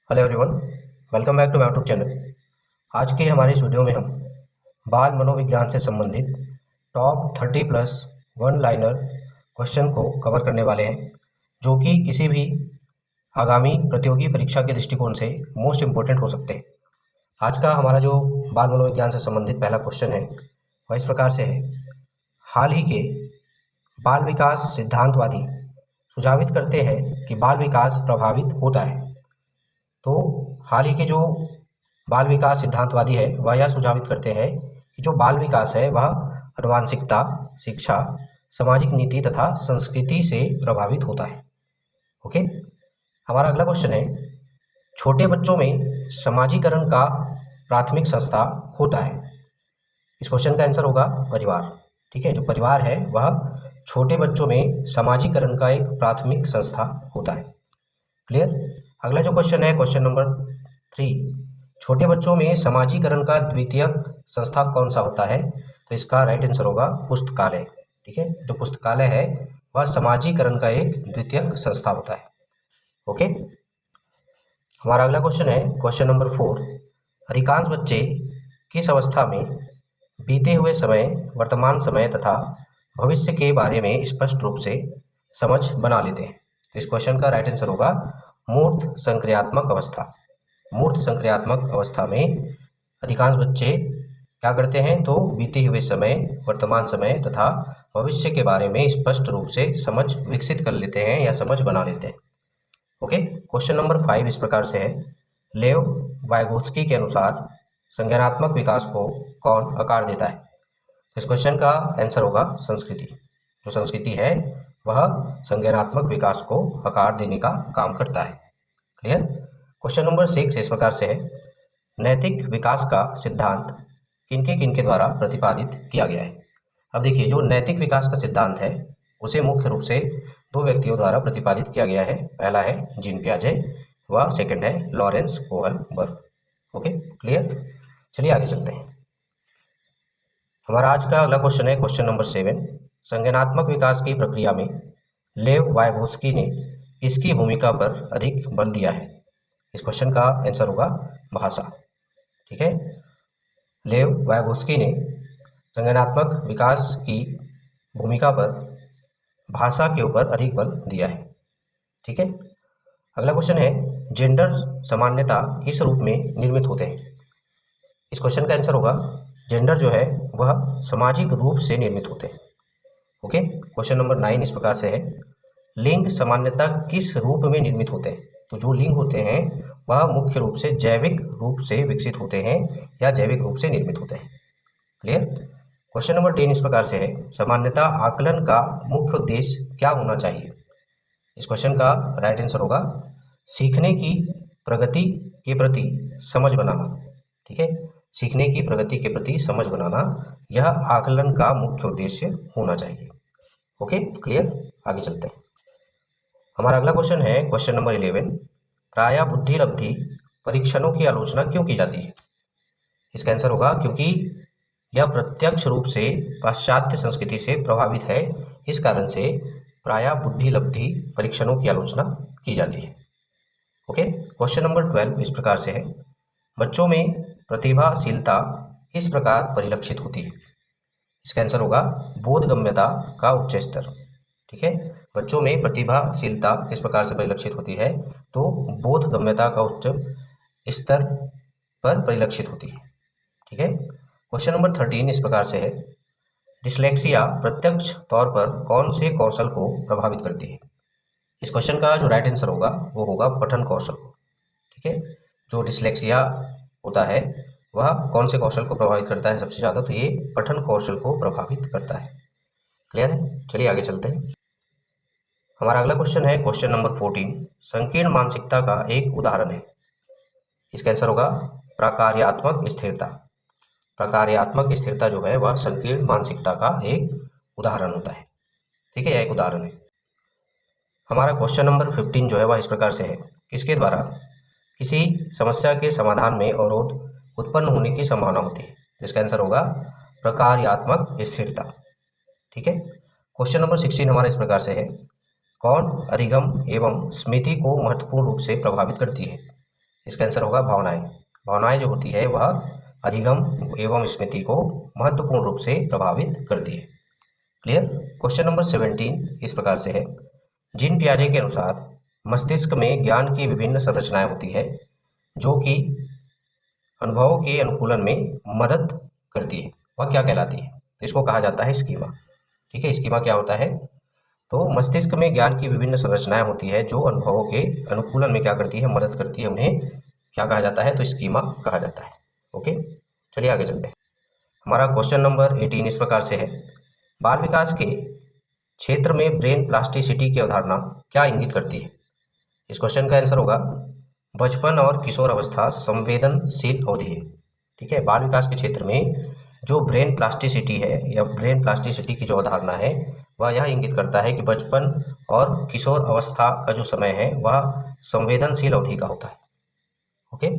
Hello everyone, welcome back to my YouTube channel. आज के हमारे इस वीडियो में हम बाल मनोविज्ञान से संबंधित top 30 plus one liner question को कवर करने वाले हैं, जो कि किसी भी आगामी प्रतियोगी परीक्षा के दृष्टिकोण से मोस्ट इम्पोर्टेंट हो सकते हैं। आज का हमारा जो बाल मनोविज्ञान से संबंधित पहला क्वेश्चन है वह इस प्रकार से है। हाल ही के बाल विकास सिद्धांतवादी सुझावित करते हैं कि बाल विकास प्रभावित होता है। तो हाल ही के जो बाल विकास सिद्धांतवादी है वह यह सुझावित करते हैं कि जो बाल विकास है वह आनुवांशिकता, शिक्षा, सामाजिक नीति तथा संस्कृति से प्रभावित होता है। ओके, हमारा अगला क्वेश्चन है, छोटे बच्चों में समाजीकरण का प्राथमिक संस्था होता है। इस क्वेश्चन का आंसर होगा परिवार। ठीक है, जो परिवार है वह छोटे बच्चों में समाजीकरण का एक प्राथमिक संस्था होता है। क्लियर। अगला जो क्वेश्चन है क्वेश्चन नंबर 3, छोटे बच्चों में समाजीकरण का द्वितीयक संस्था कौन सा होता है? तो इसका राइट आंसर होगा पुस्तकालय। ठीक है, जो पुस्तकालय है वह समाजीकरण का एक द्वितीयक संस्था होता है। ओके, हमारा अगला क्वेश्चन है क्वेश्चन नंबर 4, अधिकांश बच्चे किस अवस्था में बीते हुए समय, वर्तमान समय तथा भविष्य के बारे में स्पष्ट रूप से समझ बना लेते हैं? तो इस क्वेश्चन का राइट आंसर होगा मूर्त संक्रियात्मक अवस्था। मूर्त संक्रियात्मक अवस्था में अधिकांश बच्चे क्या करते हैं? तो बीते हुए समय, वर्तमान समय तथा भविष्य के बारे में स्पष्ट रूप से समझ विकसित कर लेते हैं या समझ बना लेते हैं। ओके, क्वेश्चन नंबर 5 इस प्रकार से है, लेव वाइगोत्स्की के अनुसार संज्ञानात्मक विकास को कौन आकार देता है? इस क्वेश्चन का आंसर होगा संस्कृति। जो संस्कृति है वह संज्ञानात्मक विकास को आकार देने का काम करता है। क्लियर। क्वेश्चन नंबर 6 इस प्रकार से है, नैतिक विकास का सिद्धांत किनके द्वारा प्रतिपादित किया गया है? अब देखिए, जो नैतिक विकास का सिद्धांत है उसे मुख्य रूप से दो व्यक्तियों द्वारा प्रतिपादित किया गया है। पहला है जीन पियाजे व सेकंड है लॉरेंस कोहलबर्ग। Okay, clear. चलिए आगे चलते हैं। हमारा आज का अगला क्वेश्चन है क्वेश्चन नंबर 7, संज्ञानात्मक विकास की प्रक्रिया में लेव वाइगोत्स्की ने किसकी भूमिका पर अधिक बल दिया है? इस क्वेश्चन का आंसर होगा भाषा। ठीक है, लेव वाइगोत्स्की ने संज्ञानात्मक विकास की भूमिका पर भाषा के ऊपर अधिक बल दिया है। ठीक है, अगला क्वेश्चन है, जेंडर समानता किस रूप में निर्मित होते हैं? इस क्वेश्चन का आंसर होगा जेंडर जो है वह सामाजिक रूप से निर्मित होते हैं। ओके, क्वेश्चन नंबर 9 इस प्रकार से है, लिंग समानता किस रूप में निर्मित होते हैं? तो जो लिंग होते हैं वह मुख्य रूप से जैविक रूप से विकसित होते हैं या जैविक रूप से निर्मित होते हैं। क्लियर। क्वेश्चन नंबर 10 इस प्रकार से है, समानता आकलन का मुख्य उद्देश्य क्या होना चाहिए? इस क्वेश्चन का राइट आंसर होगा सीखने की प्रगति के प्रति समझ बनाना। ठीक है, सीखने की प्रगति के प्रति समझ बनाना यह आकलन का मुख्य उद्देश्य होना चाहिए। Okay, clear. आगे चलते हैं। हमारा अगला क्वेश्चन है क्वेश्चन नंबर 11, प्रायः बुद्धि लब्धि परीक्षणों की आलोचना क्यों की जाती है? इसका आंसर होगा क्योंकि यह प्रत्यक्ष रूप से पाश्चात्य संस्कृति से प्रभावित है, इस कारण से प्रायः बुद्धि लब्धि परीक्षणों की आलोचना की जाती है। ओके, क्वेश्चन नंबर 12 इस प्रकार से है, बच्चों में प्रतिभाशीलता किस प्रकार परिलक्षित होती है? इसका आंसर होगा बोधगम्यता का उच्च स्तर। ठीक है, बच्चों में प्रतिभाशीलता किस प्रकार से परिलक्षित होती है? तो बोधगम्यता का उच्च स्तर पर परिलक्षित होती है। ठीक है, क्वेश्चन नंबर 13 इस प्रकार से है, डिस्लेक्सिया प्रत्यक्ष तौर पर कौन से कौशल को प्रभावित करती है? इस क्वेश्चन का जो राइट आंसर होगा वो होगा पठन कौशल को। ठीक है, जो डिस्लेक्सिया होता है वह कौन से कौशल को प्रभावित करता है सबसे ज़्यादा? तो ये पठन कौशल को प्रभावित करता है। क्लियर है, चलिए आगे चलते हैं। हमारा अगला क्वेश्चन है क्वेश्चन नंबर 14, संकीर्ण मानसिकता का एक उदाहरण है। इसका आंसर होगा प्रकार्यात्मक स्थिरता। प्रकार्यात्मक स्थिरता जो है वह संकीर्ण मानसिकता का एक उदाहरण होता है। ठीक है, यह एक उदाहरण है। हमारा क्वेश्चन नंबर 15 जो है वह इस प्रकार से है, किसके द्वारा किसी समस्या के समाधान में अवरोध उत्पन्न होने की संभावना होती है? इसका आंसर होगा प्रकार्यात्मक स्थिरता। ठीक है, क्वेश्चन नंबर 16 हमारा इस प्रकार से है, कौन अधिगम एवं स्मृति को महत्वपूर्ण रूप से प्रभावित करती है? इसका आंसर होगा भावनाएं। भावनाएं जो होती है वह अधिगम एवं स्मृति को महत्वपूर्ण रूप से प्रभावित करती है। क्लियर। क्वेश्चन नंबर 17 इस प्रकार से है, जीन पियाजे के अनुसार मस्तिष्क में ज्ञान की विभिन्न संरचनाएं होती है जो कि अनुभवों के अनुकूलन में मदद करती है, वह क्या कहलाती है? तो इसको कहा जाता है स्कीमा। ठीक है, स्कीमा क्या होता है? तो मस्तिष्क में ज्ञान की विभिन्न संरचनाएं होती है जो अनुभवों के अनुकूलन में क्या करती है? मदद करती है। उन्हें क्या कहा जाता है? तो स्कीमा कहा जाता है। ओके, चलिए आगे चलते हैं। हमारा क्वेश्चन नंबर 18 इस प्रकार से है, बाल विकास के क्षेत्र में ब्रेन प्लास्टिसिटी की अवधारणा क्या इंगित करती है? इस क्वेश्चन का आंसर होगा बचपन और किशोर अवस्था संवेदनशील अवधि है। ठीक है, बाल विकास के क्षेत्र में जो ब्रेन प्लास्टिसिटी है या ब्रेन प्लास्टिसिटी की जो अवधारणा है वह यह इंगित करता है कि बचपन और किशोर अवस्था का जो समय है वह संवेदनशील अवधि का होता है। ओके,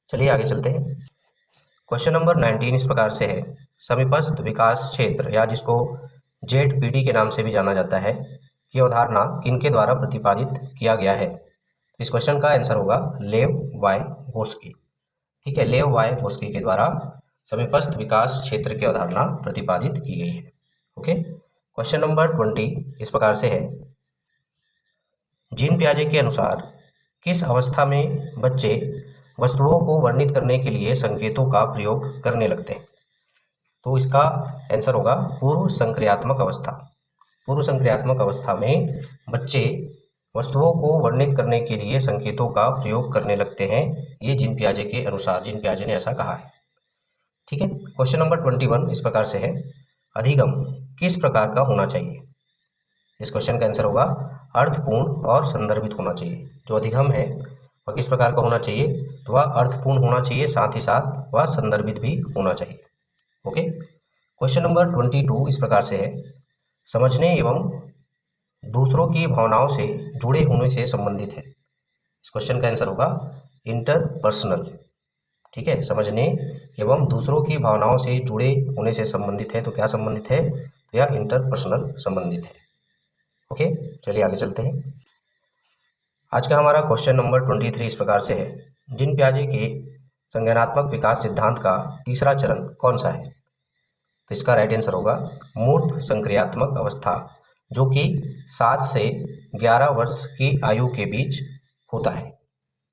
चलिए आगे चलते हैं। क्वेश्चन नंबर 19 इस प्रकार से है, समीपस्थ विकास क्षेत्र या जिसको ZPD के नाम से भी जाना जाता है की अवधारणा किनके द्वारा प्रतिपादित किया गया है? इस क्वेश्चन का आंसर होगा लेव वायगोस्की। ठीक है, लेव वायगोस्की के द्वारा समीपस्थ विकास क्षेत्र की अवधारणा प्रतिपादित की गई है। ओके, क्वेश्चन नंबर 20 इस प्रकार से है, जीन पियाजे के अनुसार किस अवस्था में बच्चे वस्तुओं को वर्णित करने के लिए संकेतों का प्रयोग करने लगते हैं? तो इसका आंसर होगा पूर्व संक्रियात्मक अवस्था। पूर्व संक्रियात्मक अवस्था में बच्चे वस्तुओं को वर्णित करने के लिए संकेतों का प्रयोग करने लगते हैं, ये जीन पियाजे के अनुसार, जीन पियाजे ने ऐसा कहा है। ठीक है, क्वेश्चन नंबर 21 इस प्रकार से है, अधिगम किस प्रकार का होना चाहिए? इस क्वेश्चन का आंसर होगा अर्थपूर्ण और संदर्भित होना चाहिए। जो अधिगम है वह किस प्रकार का होना चाहिए? तो वह अर्थपूर्ण होना चाहिए, साथ ही साथ वह संदर्भित भी होना चाहिए। ओके, क्वेश्चन नंबर 22 इस प्रकार से है, समझने एवं दूसरों की भावनाओं से जुड़े होने से संबंधित है। इस क्वेश्चन का आंसर होगा इंटरपर्सनल। ठीक है, समझने एवं दूसरों की भावनाओं से जुड़े होने से संबंधित है। तो क्या संबंधित है? तो यह इंटरपर्सनल संबंधित है। ओके, चलिए आगे चलते हैं। आज का हमारा क्वेश्चन नंबर 23 इस प्रकार से है, जीन पियाजे के संज्ञानात्मक विकास सिद्धांत का तीसरा चरण कौन सा है? तो इसका राइट आंसर होगा मूर्त संक्रियात्मक अवस्था, जो कि 7 से 11 वर्ष की आयु के बीच होता है।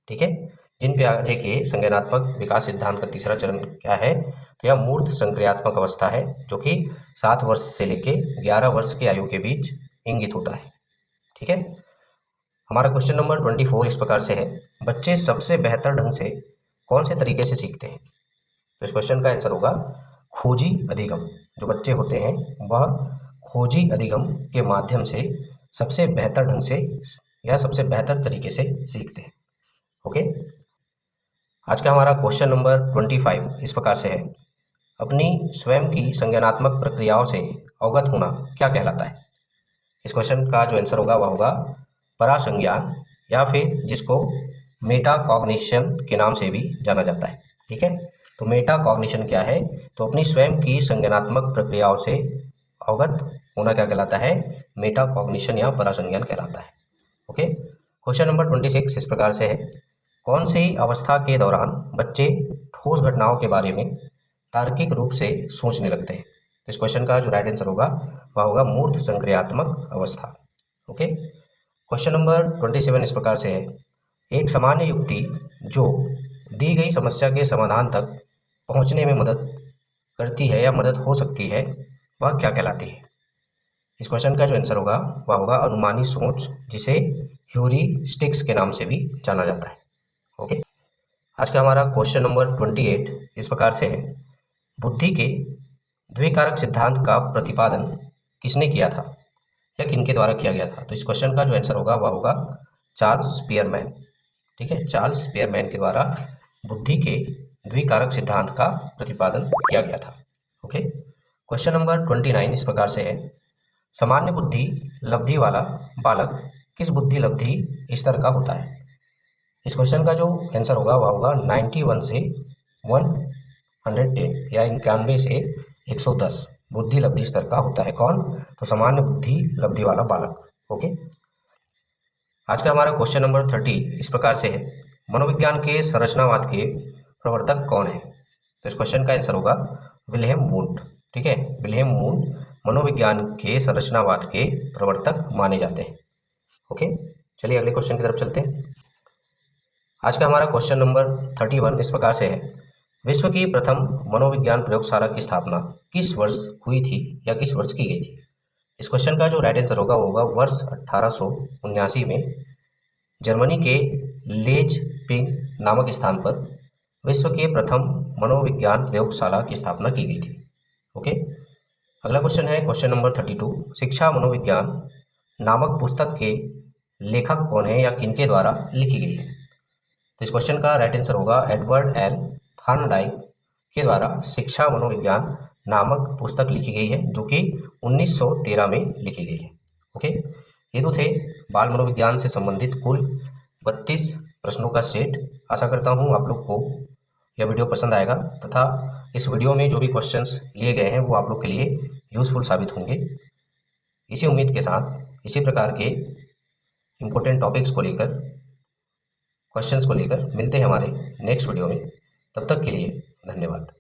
ठीक है, जीन पियाजे के संज्ञानात्मक विकास सिद्धांत का तीसरा चरण क्या है? तो यह मूर्त संक्रियात्मक अवस्था है, जो कि 7 वर्ष से लेकर 11 वर्ष की आयु के बीच इंगित होता है। ठीक है, हमारा क्वेश्चन नंबर 24 इस प्रकार से है, बच्चे सबसे बेहतर ढंग से कौन से तरीके से सीखते हैं? तो इस क्वेश्चन का आंसर होगा खोजी अधिगम। जो बच्चे होते हैं वह खोजी अधिगम के माध्यम से सबसे बेहतर ढंग से या सबसे बेहतर तरीके से सीखते हैं। ओके, आज का हमारा क्वेश्चन नंबर 25 इस प्रकार से है, अपनी स्वयं की संज्ञानात्मक प्रक्रियाओं से अवगत होना क्या कहलाता है? इस क्वेश्चन का जो आंसर होगा वह होगा परासंज्ञान, या फिर जिसको मेटा कॉग्निशन के नाम से भी जाना जाता है। ठीक है, तो मेटा कॉग्निशन क्या है? तो अपनी स्वयं की संज्ञानात्मक प्रक्रियाओं से अवगत होना क्या कहलाता है? मेटा कॉग्निशन या परासंज्ञान कहलाता है। ओके, क्वेश्चन नंबर 26 इस प्रकार से है, कौन सी अवस्था के दौरान बच्चे ठोस घटनाओं के बारे में तार्किक रूप से सोचने लगते हैं? तो इस क्वेश्चन का जो राइट आंसर होगा वह होगा मूर्त संक्रियात्मक अवस्था। ओके, क्वेश्चन नंबर 27 इस प्रकार से है, एक सामान्य युक्ति जो दी गई समस्या के समाधान तक पहुंचने में मदद करती है या मदद हो सकती है, वह क्या कहलाती है? इस क्वेश्चन का जो आंसर होगा वह होगा अनुमानी सोच, जिसे ह्यूरिस्टिक्स के नाम से भी जाना जाता है। ओके, आज का हमारा क्वेश्चन नंबर 28 इस प्रकार से है, बुद्धि के द्विकारक सिद्धांत का प्रतिपादन किसने किया था या किनके द्वारा किया गया था? तो इस क्वेश्चन का जो आंसर होगा वह होगा चार्ल्स स्पीयरमैन। ठीक है, चार्ल्स स्पीयरमैन के द्वारा बुद्धि के द्विकारक सिद्धांत का प्रतिपादन किया गया था। ओके, क्वेश्चन नंबर 29 इस प्रकार से है, सामान्य बुद्धि लब्धि वाला बालक किस बुद्धि लब्धि स्तर का होता है? इस क्वेश्चन का जो आंसर होगा वह होगा 91 से 110 या 91 से 110 बुद्धि लब्धि स्तर का होता है। कौन? तो सामान्य बुद्धि लब्धि वाला बालक। ओके, आज का हमारा क्वेश्चन नंबर 30 इस प्रकार से है, मनोविज्ञान के संरचनावाद के प्रवर्तक कौन है? तो इस क्वेश्चन का आंसर होगा विल्हेम वुंड। ठीक है, विल्हेम वुंड मनोविज्ञान के संरचनावाद के प्रवर्तक माने जाते हैं। ओके, चलिए अगले क्वेश्चन की तरफ चलते हैं। आज का हमारा क्वेश्चन नंबर 31 इस प्रकार से है, विश्व की प्रथम मनोविज्ञान प्रयोगशाला की स्थापना किस वर्ष हुई थी या किस वर्ष की गई थी? इस क्वेश्चन का जो राइट आंसर होगा वो होगा वर्ष 1879 में जर्मनी के लेजपिंग नामक स्थान पर विश्व के प्रथम मनोविज्ञान प्रयोगशाला की स्थापना की गई थी। ओके, अगला क्वेश्चन है क्वेश्चन नंबर 32, शिक्षा मनोविज्ञान नामक पुस्तक के लेखक कौन है या किनके द्वारा लिखी गई है? तो इस क्वेश्चन का राइट आंसर होगा एडवर्ड एल थॉर्नडाइक के द्वारा शिक्षा मनोविज्ञान नामक पुस्तक लिखी गई है, जो कि 1913 में लिखी गई है। ओके, ये तो थे बाल मनोविज्ञान से संबंधित कुल 32 प्रश्नों का सेट। आशा करता हूँ आप लोग को यह वीडियो पसंद आएगा तथा इस वीडियो में जो भी क्वेश्चंस लिए गए हैं वो आप लोग के लिए यूज़फुल साबित होंगे। इसी उम्मीद के साथ इसी प्रकार के इम्पोर्टेंट टॉपिक्स को लेकर, क्वेश्चंस को लेकर मिलते हैं हमारे नेक्स्ट वीडियो में। तब तक के लिए धन्यवाद।